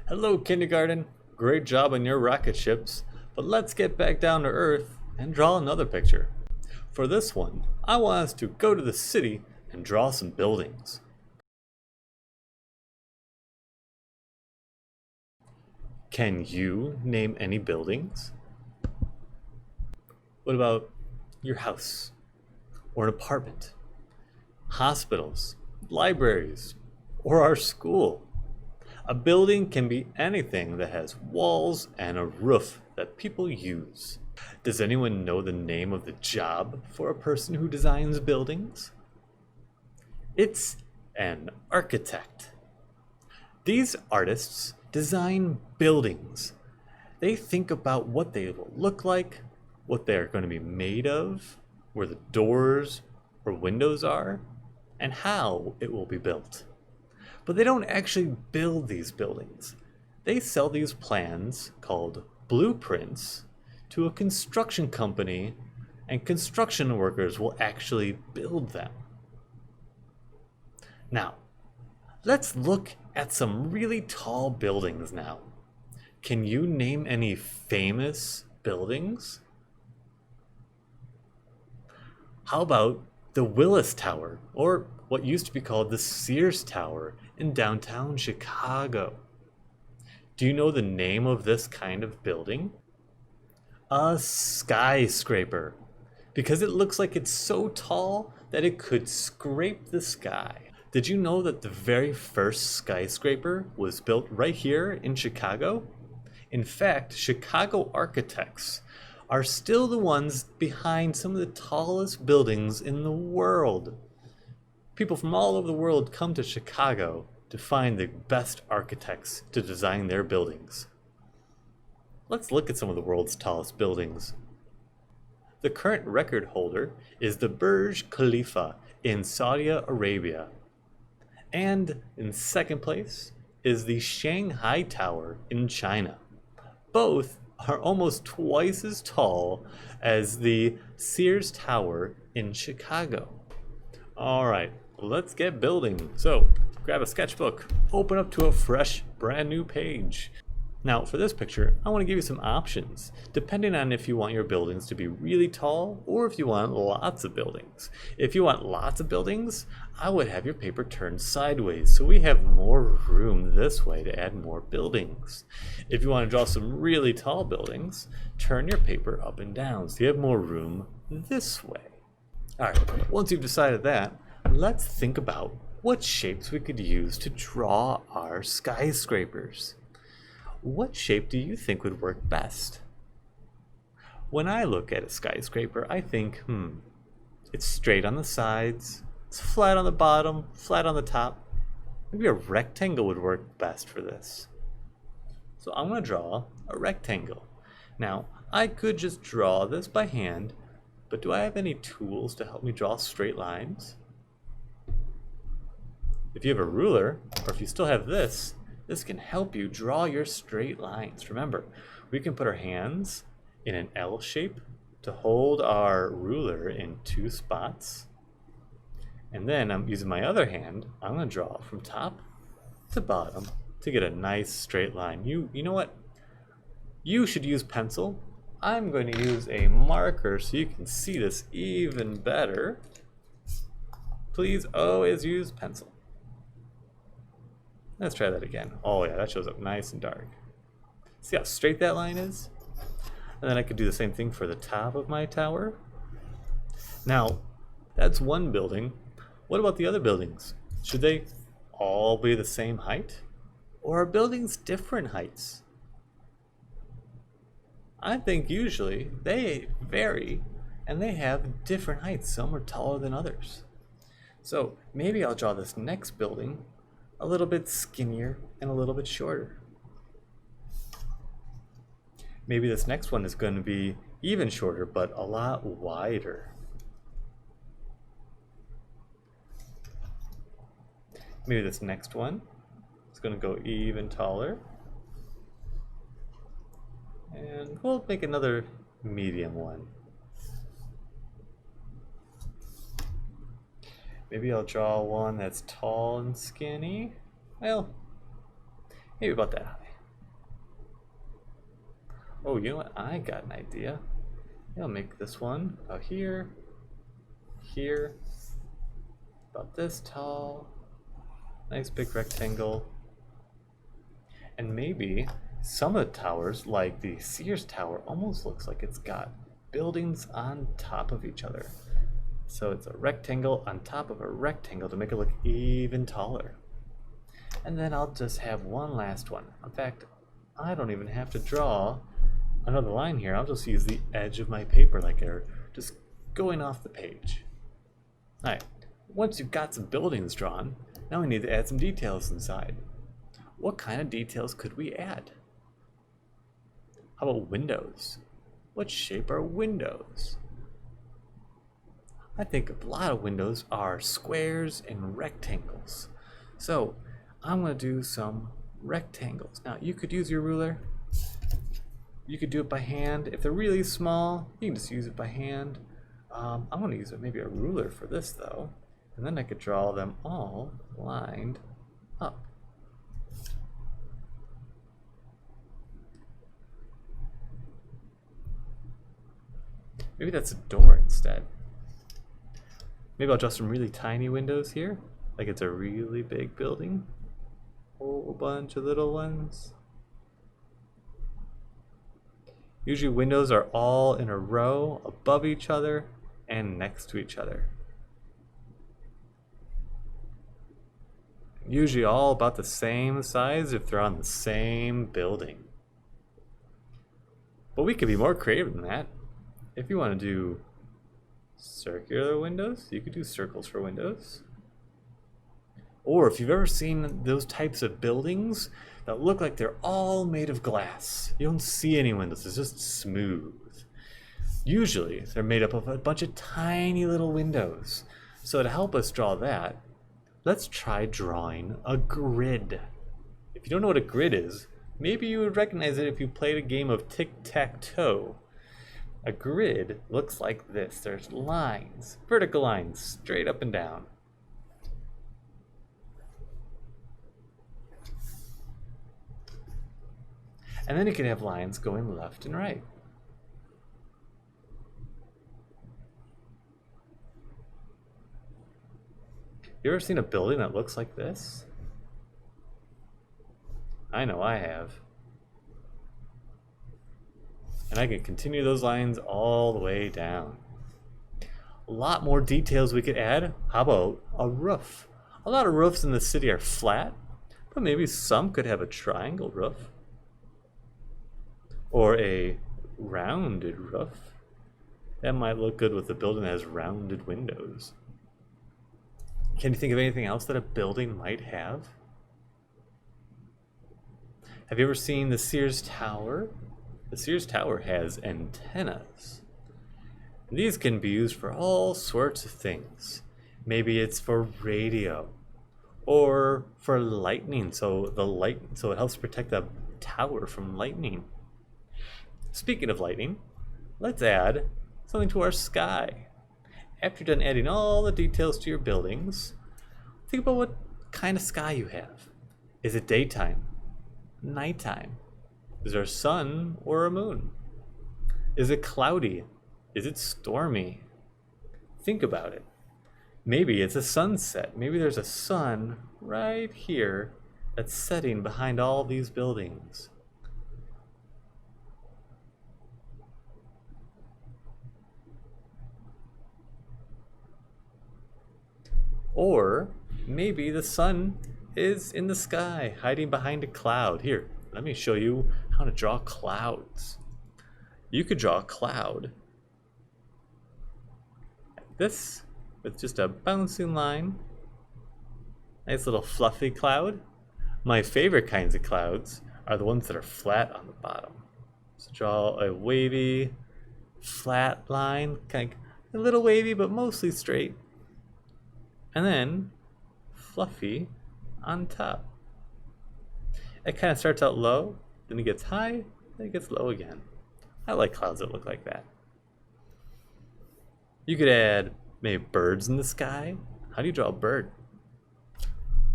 Hello, kindergarten. Great job on your rocket ships, but let's get back down to Earth and draw another picture. For this one, I want us to go to the city and draw some buildings. Can you name any buildings? What about your house or an apartment, hospitals, libraries, or our school? A building can be anything that has walls and a roof that people use. Does anyone know the name of the job for a person who designs buildings? It's an architect. These artists design buildings. They think about what they will look like, what they are going to be made of, where the doors or windows are, and how it will be built. But they don't actually build these buildings. They sell these plans, called blueprints, to a construction company, and construction workers will actually build them. Now, let's look at some really tall buildings now. Can you name any famous buildings? How about the Willis Tower, or what used to be called the Sears Tower in downtown Chicago? Do you know the name of this kind of building? A skyscraper, because it looks like it's so tall that it could scrape the sky. Did you know that the very first skyscraper was built right here in Chicago? In fact, Chicago architects are still the ones behind some of the tallest buildings in the world. People from all over the world come to Chicago to find the best architects to design their buildings. Let's look at some of the world's tallest buildings. The current record holder is the Burj Khalifa in Saudi Arabia. And in second place is the Shanghai Tower in China. Both are almost twice as tall as the Sears Tower in Chicago. All right, let's get building. So grab a sketchbook, open up to a fresh, brand new page. Now for this picture, I want to give you some options, depending on if you want your buildings to be really tall or if you want lots of buildings. If you want lots of buildings, I would have your paper turned sideways so we have more room this way to add more buildings. If you want to draw some really tall buildings, turn your paper up and down so you have more room this way. All right, once you've decided that, let's think about what shapes we could use to draw our skyscrapers. What shape do you think would work best? When I look at a skyscraper, I think, it's straight on the sides, it's flat on the bottom, flat on the top. Maybe a rectangle would work best for this. So I'm going to draw a rectangle. Now, I could just draw this by hand, but do I have any tools to help me draw straight lines? If you have a ruler, or if you still have this can help you draw your straight lines. Remember, we can put our hands in an L shape to hold our ruler in two spots. And then I'm using my other hand, I'm going to draw from top to bottom to get a nice straight line. You know what? You should use pencil. I'm going to use a marker so you can see this even better. Please always use pencil. Let's try that again. Oh yeah, that shows up nice and dark. See how straight that line is? And then I could do the same thing for the top of my tower. Now, that's one building. What about the other buildings? Should they all be the same height? Or are buildings different heights? I think usually they vary and they have different heights. Some are taller than others. So maybe I'll draw this next building a little bit skinnier and a little bit shorter. Maybe this next one is going to be even shorter but a lot wider. Maybe this next one is going to go even taller. And we'll make another medium one. Maybe I'll draw one that's tall and skinny. Well, maybe about that high. Oh, you know what? I got an idea. I'll make this one about here, here, about this tall. Nice big rectangle. And maybe some of the towers, like the Sears Tower, almost looks like it's got buildings on top of each other. So it's a rectangle on top of a rectangle to make it look even taller. And then I'll just have one last one. In fact, I don't even have to draw another line here. I'll just use the edge of my paper like they're just going off the page. Alright, once you've got some buildings drawn, now we need to add some details inside. What kind of details could we add? How about windows? What shape are windows? I think a lot of windows are squares and rectangles. So I'm going to do some rectangles. Now you could use your ruler. You could do it by hand. If they're really small, you can just use it by hand. I'm going to use maybe a ruler for this though. And then I could draw them all lined up. Maybe that's a door instead. Maybe I'll draw some really tiny windows here, like it's a really big building. Whole bunch of little ones. Usually windows are all in a row above each other and next to each other. Usually all about the same size if they're on the same building. But we could be more creative than that. If you want to do circular windows, you could do circles for windows. Or if you've ever seen those types of buildings that look like they're all made of glass, you don't see any windows, it's just smooth. Usually they're made up of a bunch of tiny little windows. So to help us draw that, let's try drawing a grid. If you don't know what a grid is, maybe you would recognize it if you played a game of tic-tac-toe. A grid looks like this. There's lines, vertical lines, straight up and down. And then you can have lines going left and right. You ever seen a building that looks like this? I know I have. And I can continue those lines all the way down. A lot more details we could add. How about a roof? A lot of roofs in the city are flat, but maybe some could have a triangle roof. Or a rounded roof. That might look good with a building that has rounded windows. Can you think of anything else that a building might have? Have you ever seen the Sears Tower? The Sears Tower has antennas. These can be used for all sorts of things. Maybe it's for radio or for lightning, so it helps protect the tower from lightning. Speaking of lightning, let's add something to our sky. After you're done adding all the details to your buildings, think about what kind of sky you have. Is it daytime? Nighttime? Is there a sun or a moon? Is it cloudy? Is it stormy? Think about it. Maybe it's a sunset. Maybe there's a sun right here that's setting behind all these buildings. Or maybe the sun is in the sky, hiding behind a cloud. Here, let me show you how to draw clouds. You could draw a cloud like this, with just a bouncing line. Nice little fluffy cloud. My favorite kinds of clouds are the ones that are flat on the bottom. So draw a wavy, flat line, kind of a little wavy, but mostly straight. And then fluffy on top. It kind of starts out low, then it gets high, then it gets low again. I like clouds that look like that. You could add maybe birds in the sky. How do you draw a bird?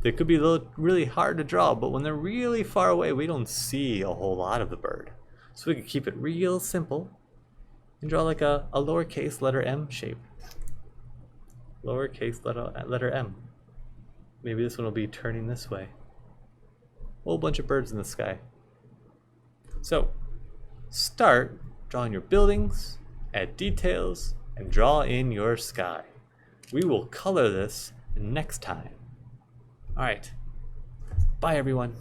They could be really hard to draw, but when they're really far away, we don't see a whole lot of the bird. So we could keep it real simple and draw like a lowercase letter M shape. Lowercase letter M. Maybe this one will be turning this way. Whole bunch of birds in the sky. So, start drawing your buildings, add details, and draw in your sky. We will color this next time. Alright, bye everyone.